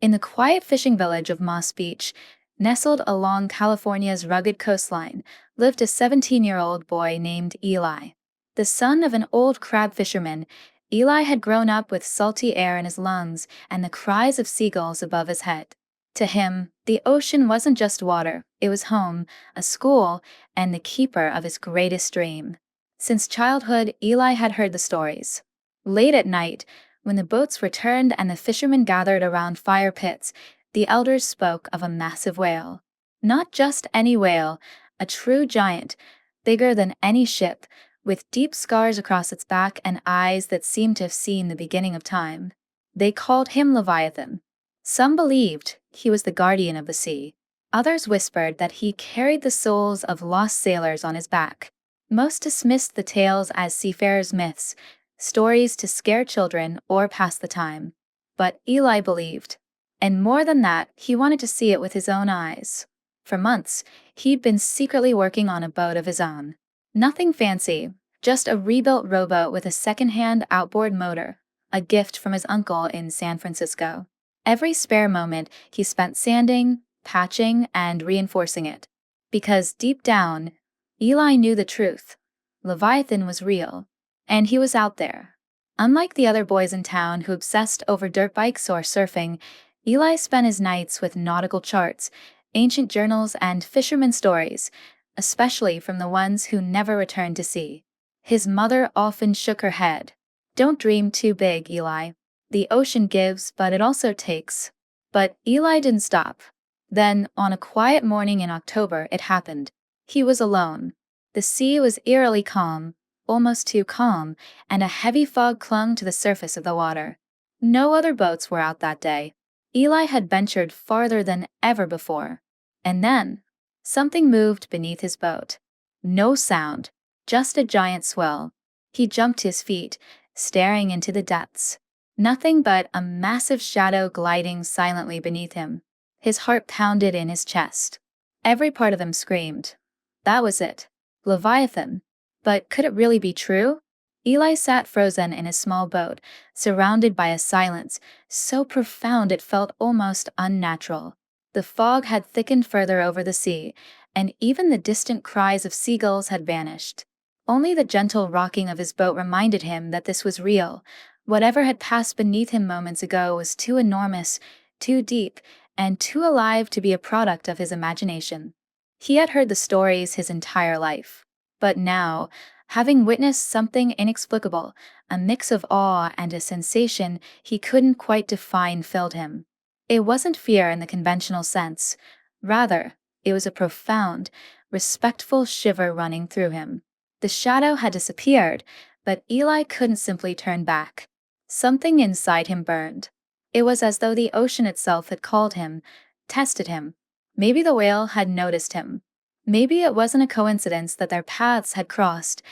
In the quiet fishing village of Moss Beach, nestled along California's rugged coastline, lived a 17-year-old boy named Eli. The son of an old crab fisherman, Eli had grown up with salty air in his lungs and the cries of seagulls above his head. To him, the ocean wasn't just water, it was home, a school, and the keeper of his greatest dream. Since childhood, Eli had heard the stories. Late at night, when the boats returned and the fishermen gathered around fire pits, the elders spoke of a massive whale. Not just any whale, a true giant, bigger than any ship, with deep scars across its back and eyes that seemed to have seen the beginning of time. They called him Leviathan. Some believed he was the guardian of the sea. Others whispered that he carried the souls of lost sailors on his back. Most dismissed the tales as seafarers' myths, stories to scare children or pass the time. But Eli believed. And more than that, he wanted to see it with his own eyes. For months, he'd been secretly working on a boat of his own. Nothing fancy, just a rebuilt rowboat with a second-hand outboard motor, a gift from his uncle in San Francisco. Every spare moment he spent sanding, patching, and reinforcing it. Because deep down, Eli knew the truth. Leviathan was real. And he was out there. Unlike the other boys in town who obsessed over dirt bikes or surfing, Eli spent his nights with nautical charts, ancient journals, and fishermen stories, especially from the ones who never returned to sea. His mother often shook her head. "Don't dream too big, Eli. The ocean gives, but it also takes." But Eli didn't stop. Then, on a quiet morning in October, it happened. He was alone. The sea was eerily calm, almost too calm, and a heavy fog clung to the surface of the water. No other boats were out that day. Eli had ventured farther than ever before. And then, something moved beneath his boat. No sound, just a giant swell. He jumped to his feet, staring into the depths. Nothing but a massive shadow gliding silently beneath him. His heart pounded in his chest. Every part of him screamed. That was it. Leviathan. But could it really be true? Eli sat frozen in his small boat, surrounded by a silence so profound it felt almost unnatural. The fog had thickened further over the sea, and even the distant cries of seagulls had vanished. Only the gentle rocking of his boat reminded him that this was real. Whatever had passed beneath him moments ago was too enormous, too deep, and too alive to be a product of his imagination. He had heard the stories his entire life. But now, having witnessed something inexplicable, a mix of awe and a sensation he couldn't quite define filled him. It wasn't fear in the conventional sense. Rather, it was a profound, respectful shiver running through him. The shadow had disappeared, but Eli couldn't simply turn back. Something inside him burned. It was as though the ocean itself had called him, tested him. Maybe the whale had noticed him. Maybe it wasn't a coincidence that their paths had crossed,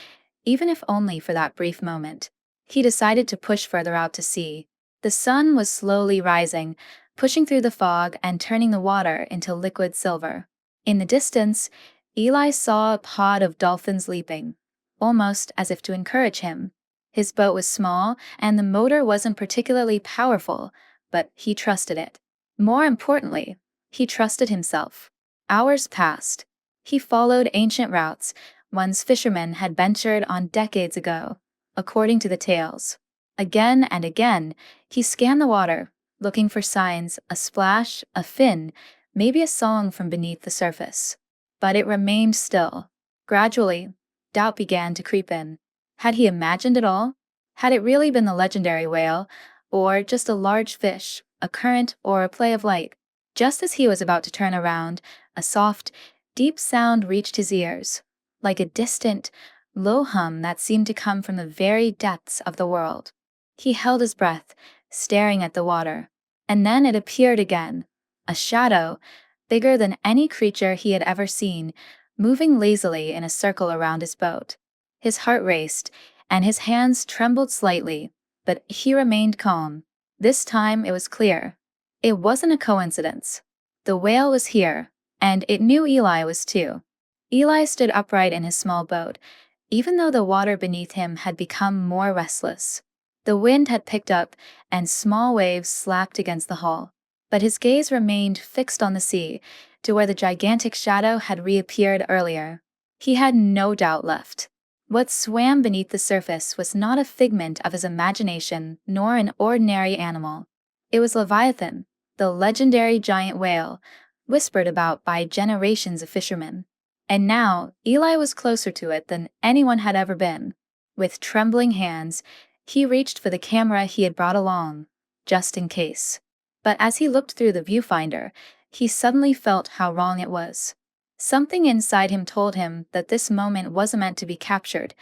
even if only for that brief moment. He decided to push further out to sea. The sun was slowly rising, pushing through the fog and turning the water into liquid silver. In the distance, Eli saw a pod of dolphins leaping, almost as if to encourage him. His boat was small, and the motor wasn't particularly powerful, but he trusted it. More importantly, he trusted himself. Hours passed. He followed ancient routes, ones fishermen had ventured on decades ago, according to the tales. Again and again, he scanned the water, looking for signs, a splash, a fin, maybe a song from beneath the surface. But it remained still. Gradually, doubt began to creep in. Had he imagined it all? Had it really been the legendary whale, or just a large fish, a current, or a play of light? Just as he was about to turn around, a soft, deep sound reached his ears, like a distant, low hum that seemed to come from the very depths of the world. He held his breath, staring at the water. And then it appeared again, a shadow, bigger than any creature he had ever seen, moving lazily in a circle around his boat. His heart raced, and his hands trembled slightly, but he remained calm. This time it was clear. It wasn't a coincidence. The whale was here, and it knew Eli was too. Eli stood upright in his small boat, even though the water beneath him had become more restless. The wind had picked up, and small waves slapped against the hull. but his gaze remained fixed on the sea, to where the gigantic shadow had reappeared earlier. He had no doubt left. What swam beneath the surface was not a figment of his imagination nor an ordinary animal. It was Leviathan, the legendary giant whale, whispered about by generations of fishermen. And now, Eli was closer to it than anyone had ever been. With trembling hands, he reached for the camera he had brought along, just in case. But as he looked through the viewfinder, he suddenly felt how wrong it was. Something inside him told him that this moment wasn't meant to be captured,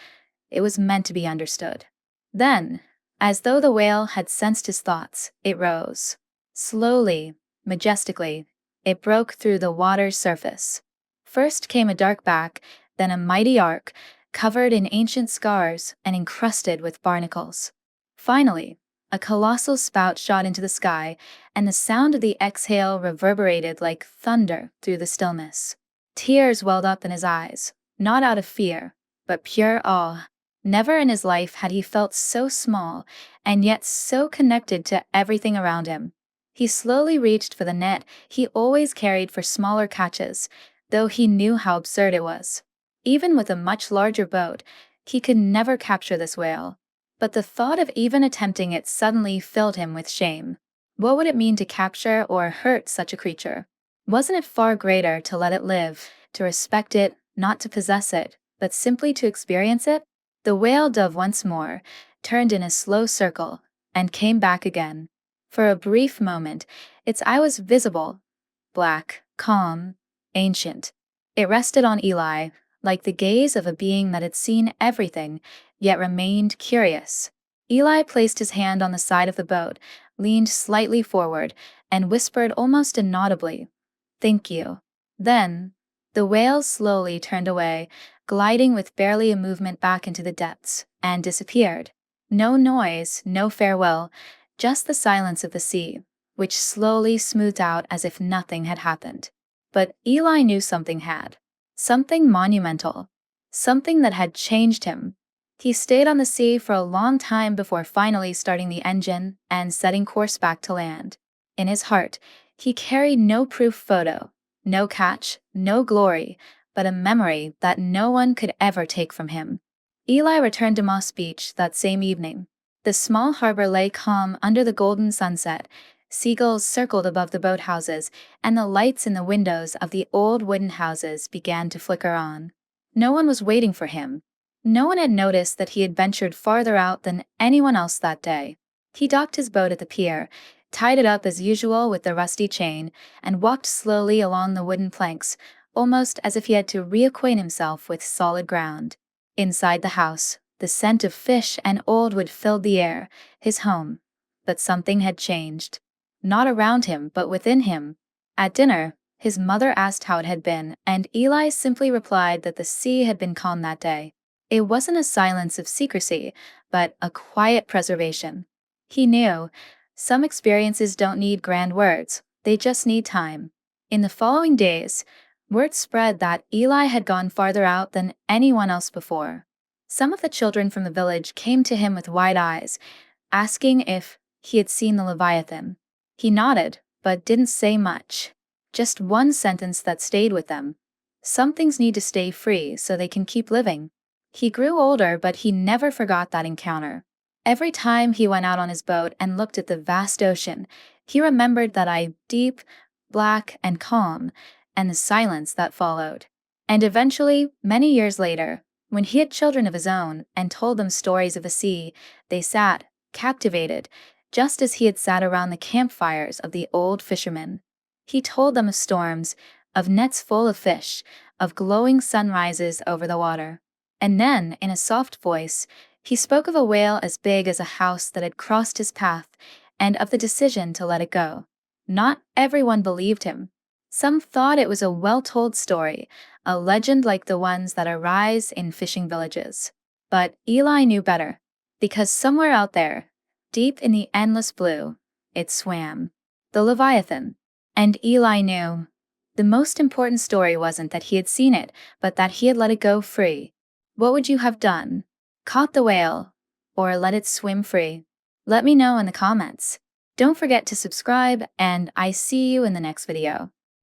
it was meant to be understood. Then, as though the whale had sensed his thoughts, it rose. Slowly, majestically, it broke through the water's surface. First came a dark back, then a mighty arc, covered in ancient scars and encrusted with barnacles. Finally, a colossal spout shot into the sky, and the sound of the exhale reverberated like thunder through the stillness. Tears welled up in his eyes, not out of fear, but pure awe. Never in his life had he felt so small, and yet so connected to everything around him. He slowly reached for the net he always carried for smaller catches, though he knew how absurd it was. Even with a much larger boat, he could never capture this whale. But the thought of even attempting it suddenly filled him with shame. What would it mean to capture or hurt such a creature? Wasn't it far greater to let it live, to respect it, not to possess it, but simply to experience it? The whale dove once more, turned in a slow circle, and came back again. For a brief moment, its eye was visible, black, calm, ancient. It rested on Eli, like the gaze of a being that had seen everything, yet remained curious. Eli placed his hand on the side of the boat, leaned slightly forward, and whispered almost inaudibly, "Thank you." Then, the whale slowly turned away, gliding with barely a movement back into the depths, and disappeared. No noise, no farewell, just the silence of the sea, which slowly smoothed out as if nothing had happened. But Eli knew something had. Something monumental. Something that had changed him. He stayed on the sea for a long time before finally starting the engine and setting course back to land. In his heart, he carried no proof photo, no catch, no glory, but a memory that no one could ever take from him. Eli returned to Moss Beach that same evening. The small harbor lay calm under the golden sunset. Seagulls circled above the boathouses, and the lights in the windows of the old wooden houses began to flicker on. No one was waiting for him. No one had noticed that he had ventured farther out than anyone else that day. He docked his boat at the pier, tied it up as usual with the rusty chain, and walked slowly along the wooden planks, almost as if he had to reacquaint himself with solid ground. Inside the house, the scent of fish and old wood filled the air, his home. But something had changed. Not around him, but within him. At dinner, his mother asked how it had been, and Eli simply replied that the sea had been calm that day. It wasn't a silence of secrecy, but a quiet preservation. He knew, some experiences don't need grand words, they just need time. In the following days, word spread that Eli had gone farther out than anyone else before. Some of the children from the village came to him with wide eyes, asking if he had seen the Leviathan. He nodded, but didn't say much. Just one sentence that stayed with them. Some things need to stay free so they can keep living. He grew older, but he never forgot that encounter. Every time he went out on his boat and looked at the vast ocean, he remembered that eye deep, black, and calm, and the silence that followed. And eventually, many years later, when he had children of his own and told them stories of the sea, they sat, captivated, just as he had sat around the campfires of the old fishermen. He told them of storms, of nets full of fish, of glowing sunrises over the water. And then, in a soft voice, he spoke of a whale as big as a house that had crossed his path, and of the decision to let it go. Not everyone believed him. Some thought it was a well-told story, a legend like the ones that arise in fishing villages. But Eli knew better, because somewhere out there, deep in the endless blue, it swam. The Leviathan. And Eli knew. The most important story wasn't that he had seen it, but that he had let it go free. What would you have done? Caught the whale, or let it swim free? Let me know in the comments. Don't forget to subscribe, and I see you in the next video.